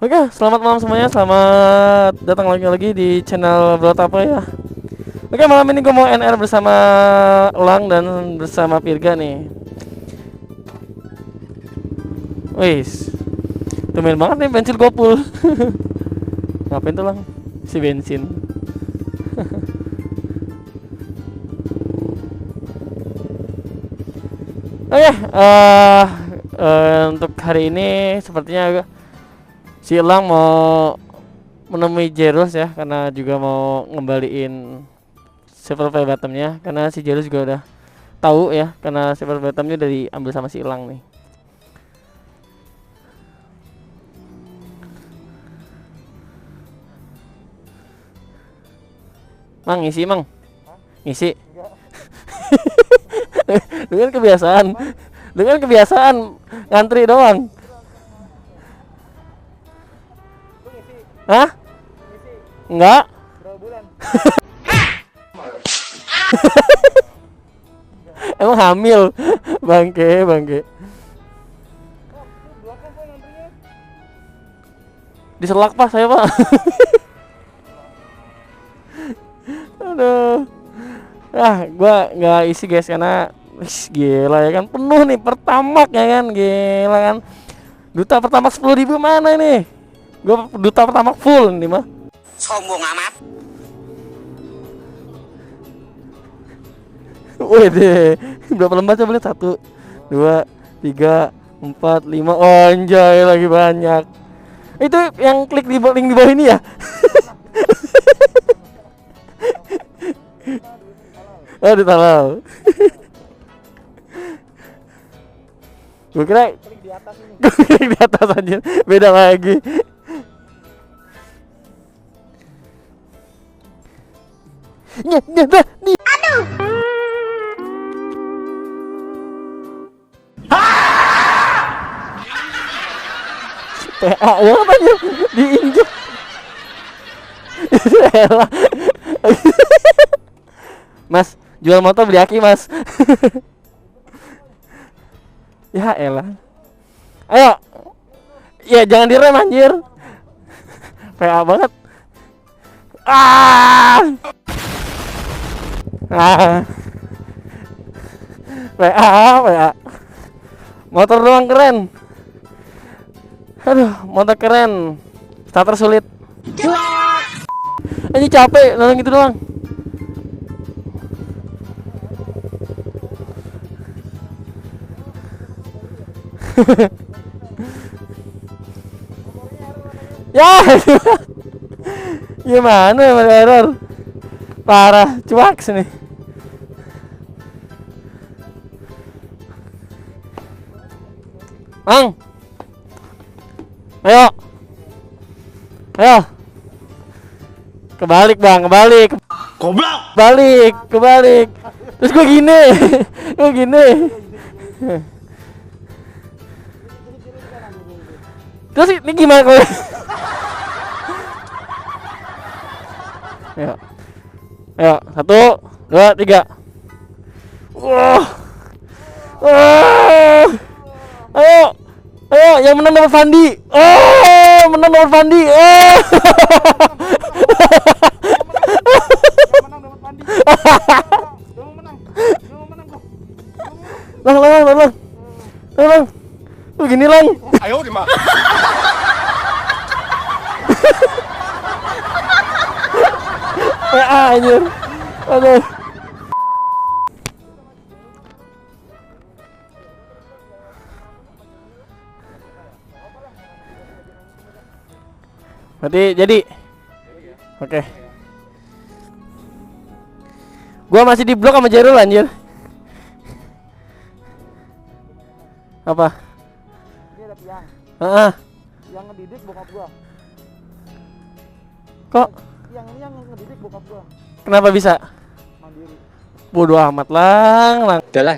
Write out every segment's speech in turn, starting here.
Oke, selamat malam semuanya. Selamat datang lagi di channel Brot apa ya. Oke, malam ini gue mau NR bersama Elang dan bersama Pirga nih. Wis, tumben banget nih bensin gue full. Ngapain tuh Lang? Si bensin. Oke, untuk hari ini sepertinya si Elang mau menemui Jerus ya, karena juga mau ngembaliin silver play bottomnya, karena si Jerus juga udah tahu ya, karena silver bottomnya udah diambil sama si Elang nih. Mang ngisi mang, ngisi. Dengan kebiasaan ngantri doang. Hah? Enggak. Berapa bulan? Emang hamil. Bangke. Diselak Pak saya Pak. Aduh. Gua nggak isi guys karena gila ya kan, penuh nih Pertamak ya kan, gila kan. Duta Pertamak 10.000 mana ini? Gua duta Pertamak full nih mah. Sombong amat. Wede, berapa lembar coba lihat? 1, 2, 3, 4, 5. Oh, anjay lagi banyak. Itu yang klik di link di bawah ini ya. Oh, ditalau. Gue kira klik di atas ini. Klik di atas aja. Beda lagi. Aduh. PA ya apa ya? Diinjek. Mas, jual motor beli aki mas. Ya elah. Ayo. Ya jangan direm anjir. PA banget. PA. Motor doang keren. Aduh, motor keren. Starter sulit. Ini capek, nonton gitu doang. Ya. Gimana ya, error. Parah, cuak sini. Mang. Ayo. Kebalik bang, kebalik. Goblok. Kebalik. Terus gue gini. Terus ini gimana kalau? Ayo. 1, 2, 3. Wah. Ayo, yang menang dapat Fandi. Oh, menang dapat Fandi. Oh. Lang. Begini Lang. Ayo di mana? Anjir. Aduh. Berarti jadi. Oke. Gua masih di blok sama Jerul anjir. Apa? Ini ada tiang. Yang ngedidik bokap gua. Kok? Yang ini yang ngedidik bokap gua. Kenapa bisa? Mandiri. Bodoh amat Lang. Udah.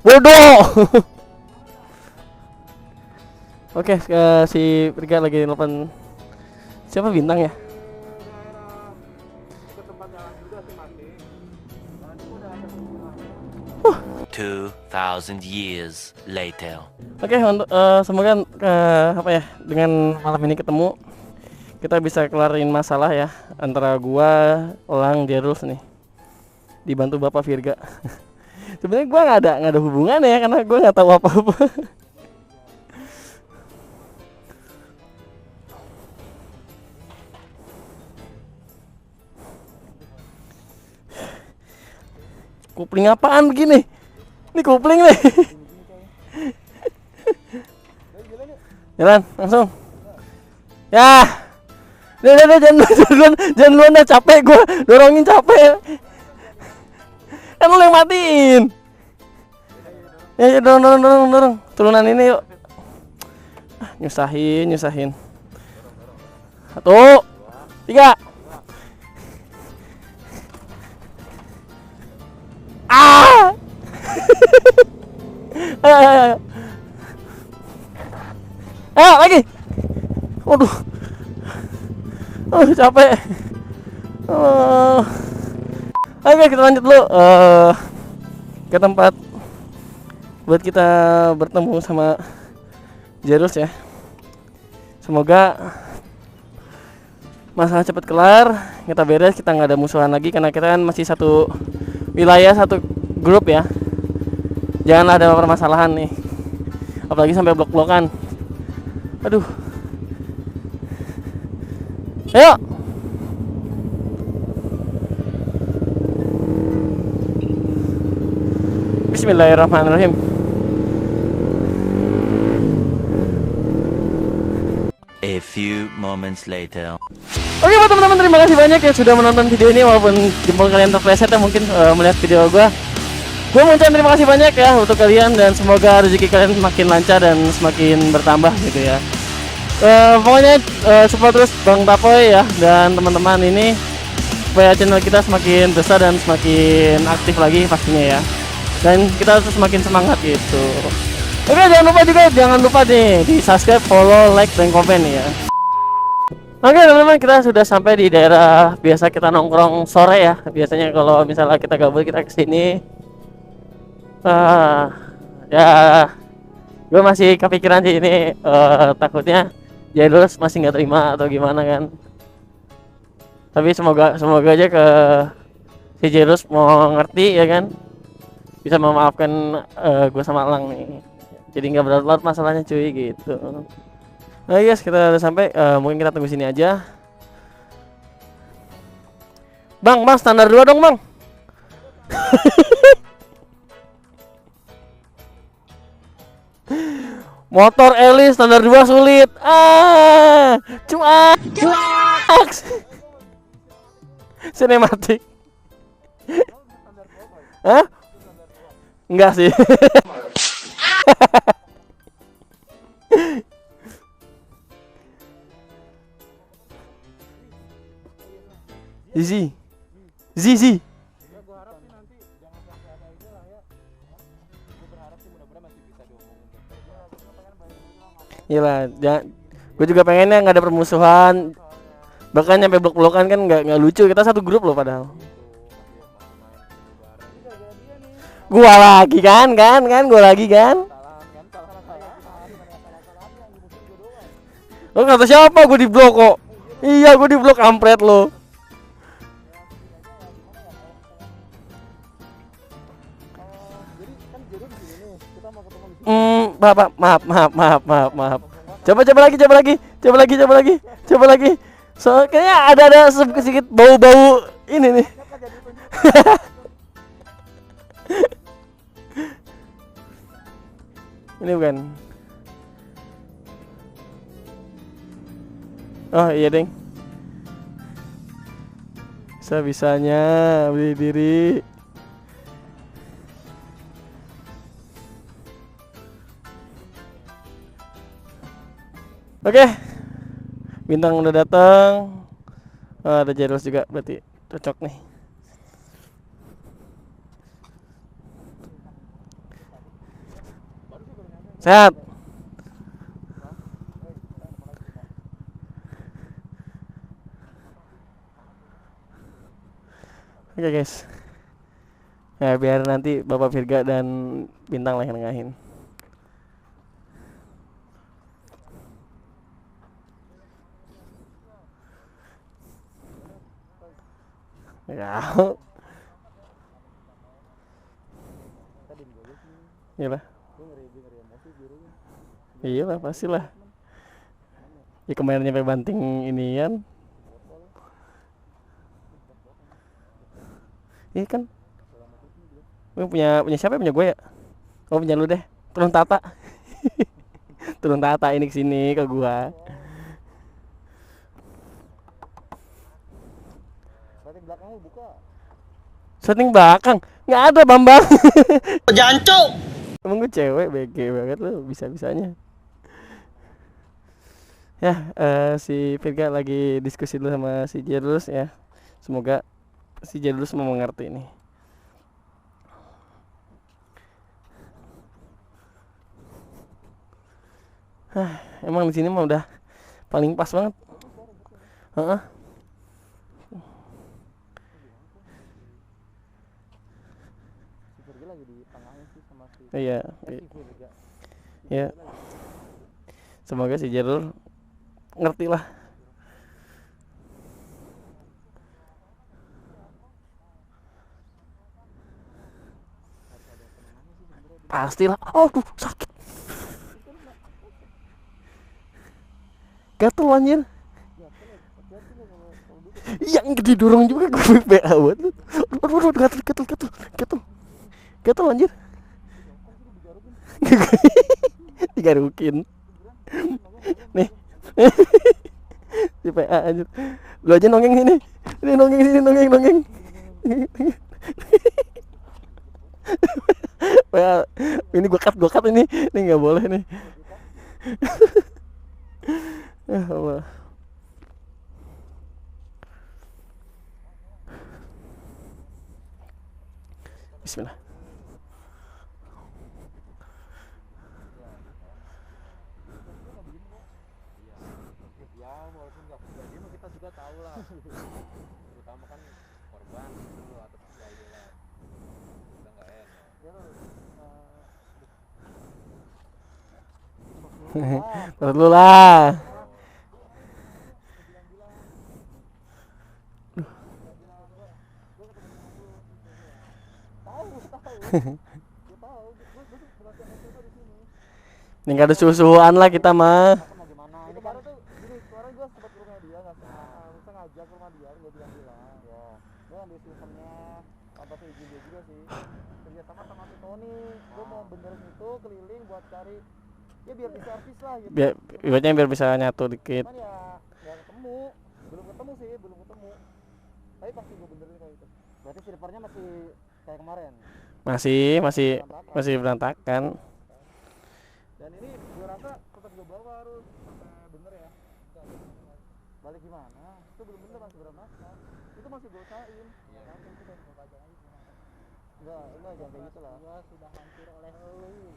Bodoh. Oke, si Pirga lagi nelfon. Siapa bintang ya? 2,000 years later. Oke, untuk semoga apa ya, dengan malam ini ketemu kita bisa kelarin masalah ya antara gua, Elang, Jerus nih, dibantu Bapak Virga. Sebenarnya gua nggak ada hubungan ya karena gua nggak tahu apa-apa. Kupling apaan begini? Ini kupling nih. Jalan langsung. Ya. Udah, jangan duluan dah, capek gua dorongin, capek. Kan lu yang matiin. Ya, dorong. Turunan ini yuk. Nyusahin. 1, 3. Ah! Ayo. Ayo lagi. Waduh. Capek. Oke, kita lanjut dulu ke tempat buat kita bertemu sama Jerus ya. Semoga masalah cepat kelar, kita beres, kita nggak ada musuhan lagi karena kita kan masih satu wilayah, satu grup ya. Janganlah ada permasalahan nih, apalagi sampai blok-blokan. Aduh. Ayo. Bismillahirrahmanirrahim. A few moments later. Oke buat teman-teman, terima kasih banyak yang sudah menonton video ini, walaupun jempol kalian terpleset ya mungkin melihat video gua mau ucapin terima kasih banyak ya untuk kalian, dan semoga rezeki kalian makin lancar dan semakin bertambah gitu ya. Pokoknya support terus Bang Tapoy ya dan teman-teman ini supaya channel kita semakin besar dan semakin aktif lagi pastinya ya, dan kita harus semakin semangat gitu. Oke, jangan lupa nih di subscribe, follow, like, dan komen ya. Oke teman-teman, kita sudah sampai di daerah biasa kita nongkrong sore ya. Biasanya kalau misalnya kita gabut kita kesini. Ya, gue masih kepikiran sih ini, takutnya Jerus masih nggak terima atau gimana kan. Tapi semoga aja ke si Jerus mau ngerti ya kan, bisa memaafkan gue sama Elang nih. Jadi nggak berlarut-larut masalahnya cuy gitu. Nah guys, kita udah sampai, mungkin kita tunggu sini aja. Bang, standar 2 dong bang. Motor Eli standar 2 sulit. Cuak. Sinematik. Hah? Enggak sih. Zizi. Iyalah, gue juga pengennya nggak ada permusuhan, bahkan nyampe blok-blokan kan nggak lucu, kita satu grup loh padahal. Gua lagi kan, gua lagi kan. Lo kata siapa gue di blok kok? Iya, gue di blok, kampret lo. Maaf. Coba lagi. So kayaknya ada sedikit bau-bau ini nih. Ini bukan. Oh iya deng. Bisa-bisanya beli diri. Oke, bintang udah datang. Ada Jerus juga, berarti cocok nih. Sehat. Oke guys, Ya biar nanti Bapak Virga dan Bintang lah yang nengahin. Ya. Tadi juga sih. Iyalah. Gue ngeri emosi biru. Iyalah pastilah. Ya kemarin nyampe banting inian. Iya kan? Punya siapa? Punya gue ya? Oh punya lu deh. Turun Tata. Turun Tata ini kesini ke gua. Berarti belakangnya buka. Setting belakang nggak ada Bambang. Jancuk. Emang gue cewek BG banget lu bisa-bisanya. Ya si Virga lagi diskusi dulu sama si Jerus ya. Semoga si Jerus mau mengerti ini. Emang di sini mah udah paling pas banget. Heeh. Si Virgil lagi di tengahnya sih sama si Iya. si Virga. Ya. Semoga si Jerus ngerti lah. Pastilah. Aduh sakit. Gatel anjir. Yang didorong juga gue BA buat lu. Aduh gatel anjir. Digarukin. Nih. Di PA anjir. Lu aja nongeng sini. Ini nongeng sini nongeng. PA ini gua cut ini. Ini enggak boleh nih. Ya Allah. Bismillah. Ya walaupun nggak dia mah kita juga tahu lah. Terutama kan korban itu atas kelalaian. Kita nggak enak. Menurut lu lah. Ini gak ada susu-susuan lah kita mah. Gimana? Ini baru tuh gini, kemarin gua sempat ke rumah dia nggak ngajak ke rumah dia, nggak bilang. Ya, gua ambil sistemnya, apa tuh izin dia juga sih. Kerja sama si Tony, gua mau benerin itu keliling buat cari, ya biar diservis lah gitu. Biar bisa nyatu dikit. Cuman ya nggak ketemu, belum ketemu. Tapi pasti gua benerin kayak itu. Berarti silvernya masih kayak kemarin. Masih berantakan. Dan ini gua rasa tetap gua bawa harus sampai bener ya. Balik gimana? Itu belum bener, masih berantakan. Itu masih gua usahain. Iya. Enggak jangan kayak gitu lah. Gua sudah hancur oleh lu.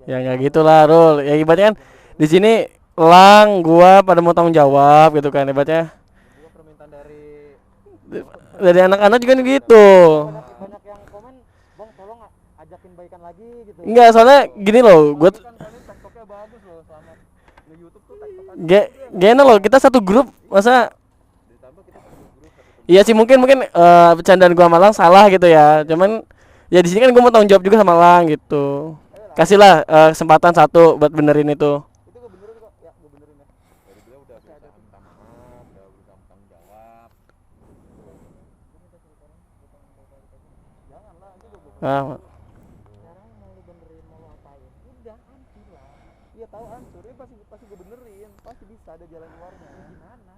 Ya nggak gitulah Rul. Ya ibaratnya kan di sini Lang gua pada mau tanggung jawab gitu kan ibaratnya. Gua permintaan Dari anak-anak juga gitu. banyak yang komen, "Bang, tolong ajakin baikan lagi" gitu. Enggak, soalnya gini loh, gua kan kalian TikToknya bagus loh selama di YouTube tuh TikTokan. gini loh, kita satu grup masa Ditambah kita satu grup iya sih mungkin bercandaan gua sama Lang salah gitu ya. Cuman ya di sini kan gua mau tanggung jawab juga sama Lang gitu. Kasihlah kesempatan satu buat benerin itu. Itu gua benerin kok. Ya, gua benerin ya. Dari dia udah berusaha minta maaf, udah berusaha bertanggung jawab. Janganlah, itu gua Ah, sekarang mau lu benerin, mau lu apain? Udah hancur lah. Iya tahu hancur, ya pasti gue benerin, pasti bisa ada jalan keluarnya. Ya, gimana?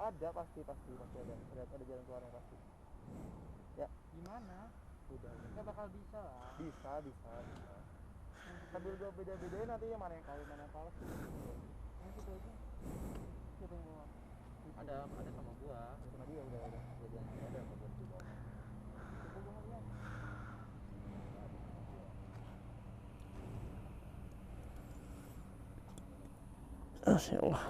Ada pasti ada jalan keluarnya pasti. Ya gimana? Udah nggak bakal bisa lah. Bisa. Sambil gua beda-bedain nanti yang mana yang kawin mana yang palsu. Yang itu aja. Siapa yang mau? Ada sama gua. Sama dia udah bilang ada sama gua juga. Masya Allah.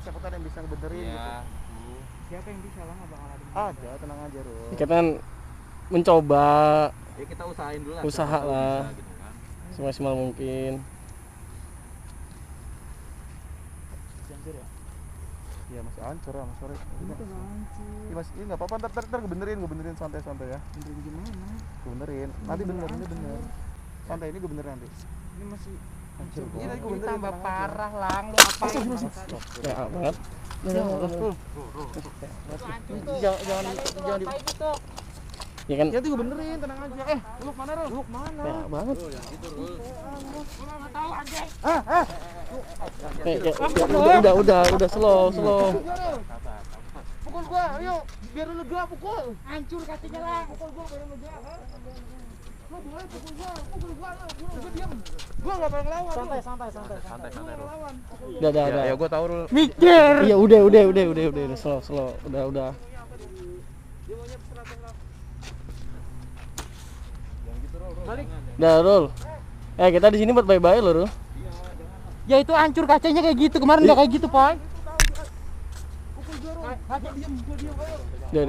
siapa tahu ada yang bisa ngebenerin gitu. Siapa yang bisa lah, nggak bakal ada. Ada, tenang aja Rul. Kita kan mencoba Ya kita usahain dulu lah. usaha siapa tahu lah bisa gitu kan. semaksimal mungkin. Iya masih hancur ya, Mas sore. Iya Mas, ini nggak apa-apa, ntar gue benerin santai-santai ya. Benerin gimana? Gue benerin, nanti bener, ini bener. Santai, ini gue benerin nanti. Ini masih Hancur. ini Ini gue benerin. tambah tenang aja. parah lang, lu apain? Ya banget. Jangan di. Ya kan. Ya gue benerin, tenang aja. Lu mana Rul? Lu mana? Ya banget. Udah slow. Pukul gua, ayo. Biar lu lega pukul. Hancur kacanya lang. Pukul gua biar lu lega. Lu boleh pukul gua, gua diam. Gua enggak bakal ngelawan. Santai Rul. Udah. Ya gua tahu Rul. Mikir. Iya udah slow. Udah. Udah, Rul. Kita di sini buat bye-bye loh, Rul. Ya itu hancur kacanya kayak gitu. Kemarin udah kayak gitu, Poy. Udah,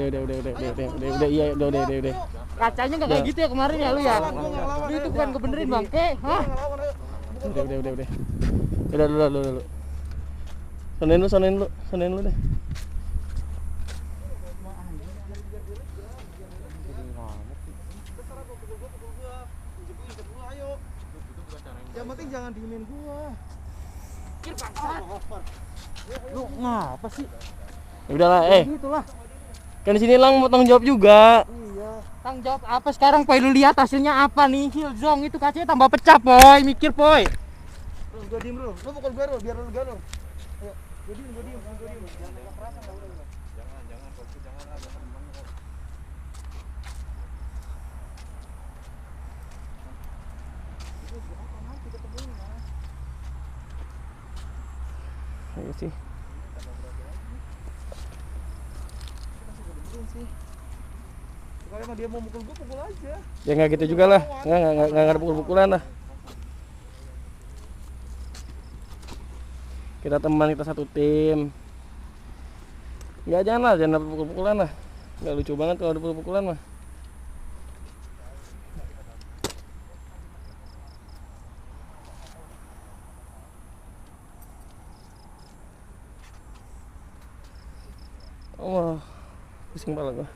iya, udah. Kacanya nggak kayak gitu ya kemarin ya lu ya. Lu itu bukan kebenerin bangke. Hah? Udah. Lu. Sonein lu deh. Yang penting jangan diemin gua. Lu ngapa sih? Ya udahlah, Gitulah. kan di sini Lang mau tanggung jawab juga. Tanggung jawab apa sekarang, Poy? Lu lihat hasilnya apa nih? Hillzong itu kacanya tambah pecah, Poy. Mikir, Poy. Rul, gua diem Rul. Lu pukul gua Rul, biar lu lega Rul. Ayo, gua diem. Jangan pegang kerasan enggak boleh. Jangan, fokus jangan lah, jangan. Itu berapa nanti ketemuin, Mas? Iya sih. Kalau emang dia mau mukul gua, pukul aja. Ya nggak gitu juga lah. Nggak ada pukul-pukulan lah. Kita teman, kita satu tim. Jangan ada pukul-pukulan lah. Nggak lucu banget kalau ada pukul-pukulan mah. Oh, pusing kepala gua.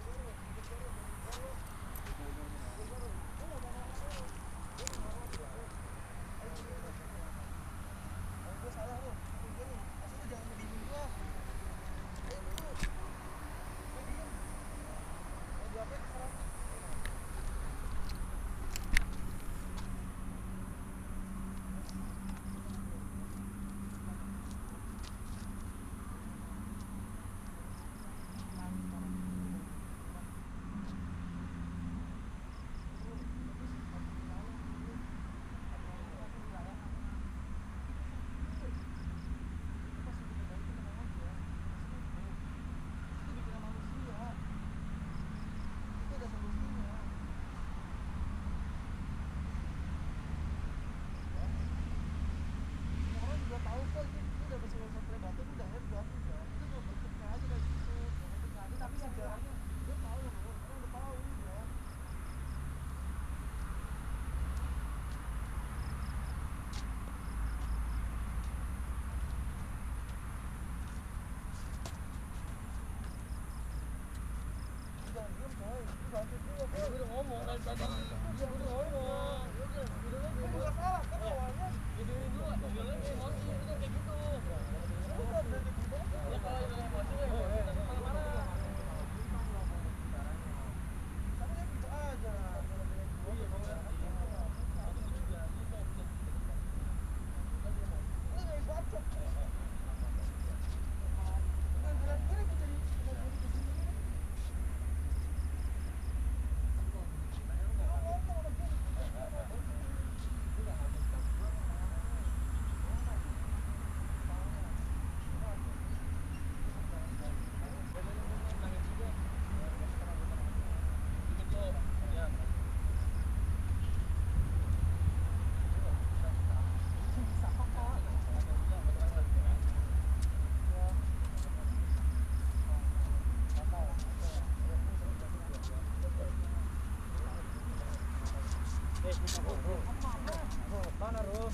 Mana Rul?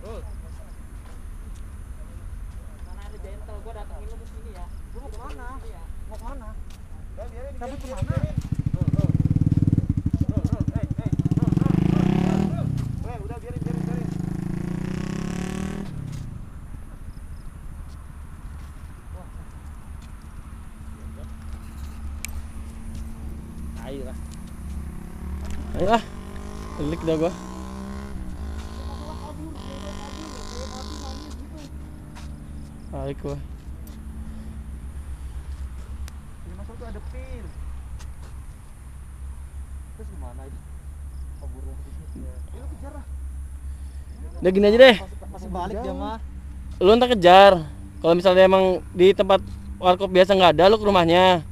Rul. Mana ada gentle, gua datangin lu ke sini ya. Lu mau kemana? Mau kemana? Udah biarin. Cabut biarin, kemana? biarin. Rul. Hey, hey. Rul. Weh, udah biarin. Ayolah, balik dah gua. Balik gua. Ini masuk tuh ada pil. Terus gimana ini? Kabur lagi. Ya lu kejar lah. Udah gini aja deh. Masih balik dia mah. Lu ntar kejar. Kalau misalnya emang di tempat warkop biasa nggak ada, lu ke rumahnya.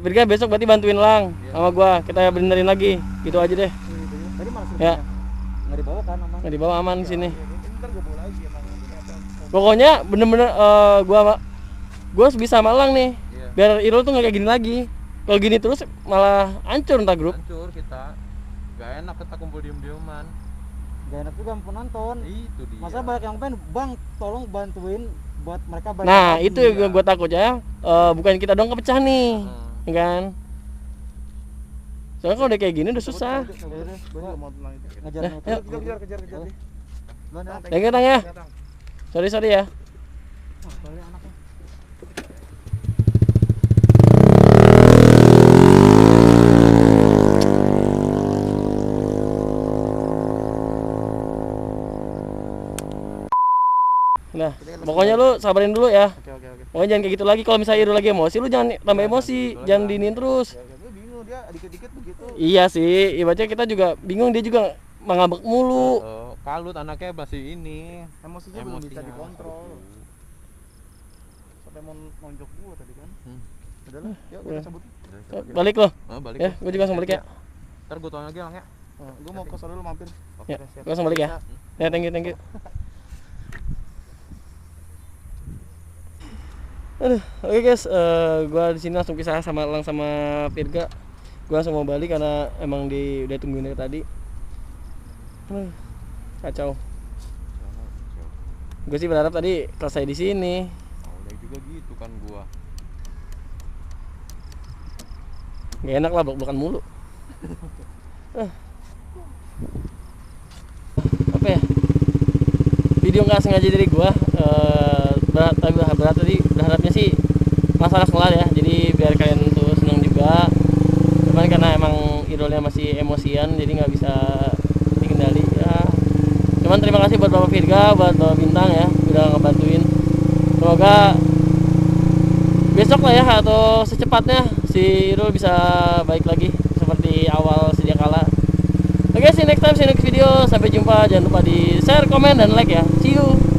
Pirga besok berarti bantuin Lang sama gua, kita benerin lagi. Gitu aja deh. Tadi malah Ya, nggak dibawa kan aman. nggak dibawa aman di sini. Ntar gue bawa lagi emang. Pokoknya bener-bener gua sebisa sama Lang nih. Biar Irul tuh nggak kayak gini lagi. Kalau gini terus malah hancur entah grup. Hancur kita. Gak enak kita kumpul diem-dieman. Gak enak juga penonton. Itu dia. Masa banyak yang pengen, Bang, tolong bantuin buat mereka balik Nah, lagi. itu yang gua takut ya. Bukan kita dong kepecah nih. Ya kan? Soalnya kalau udah kayak gini udah susah. Gue juga mau tenang itu. Ngejar Ayo. Kejar deh. Thank you, Tang ya. Sorry ya. balik anaknya. Nah, pokoknya lu sabarin dulu ya. Oke. Pokoknya jangan kayak gitu lagi. Kalau misalnya Irul lagi emosi, lu jangan tambah emosi, jangan diniin terus. Gue bingung dia dikit-dikit begitu. Iya sih, ibaratnya kita juga bingung, dia juga mangabek mulu. Kalut anaknya masih ini. Emosinya belum bisa Emosinya. dikontrol. Sampai mau nonjok gua tadi kan. Udah lah, yuk kita Udah. cabut. Balik lo. Balik Ya, gue juga langsung balik ya. Ntar gue tolong lagi Lang ya. Gue mau ke sana dulu mampir. Ya, gue langsung balik ya. Ya, thank you. Aduh, oke guys, gua di sini langsung pisah sama Lang sama Virga. Gua langsung mau balik karena emang udah tungguin dari tadi. Aduh, kacau. Gue sih berharap tadi selesai di sini. Udah juga gitu kan gua. Gak enak lah blok-blokan mulu. Apa ya? Video nggak sengaja dari gua. Berat tadi berharapnya sih masalah kelar ya. Jadi biar kalian tuh seneng juga. Cuman karena emang idolnya masih emosian, jadi nggak bisa dikendali ya. Cuman terima kasih buat Bapak Virga, buat Bapak Bintang ya, udah ngebantuin. Semoga besok lah ya atau secepatnya si Irul bisa baik lagi seperti awal sedia kala. Oke, see you next time, see you next video. Sampai jumpa. Jangan lupa di share, komen, dan like ya. See you.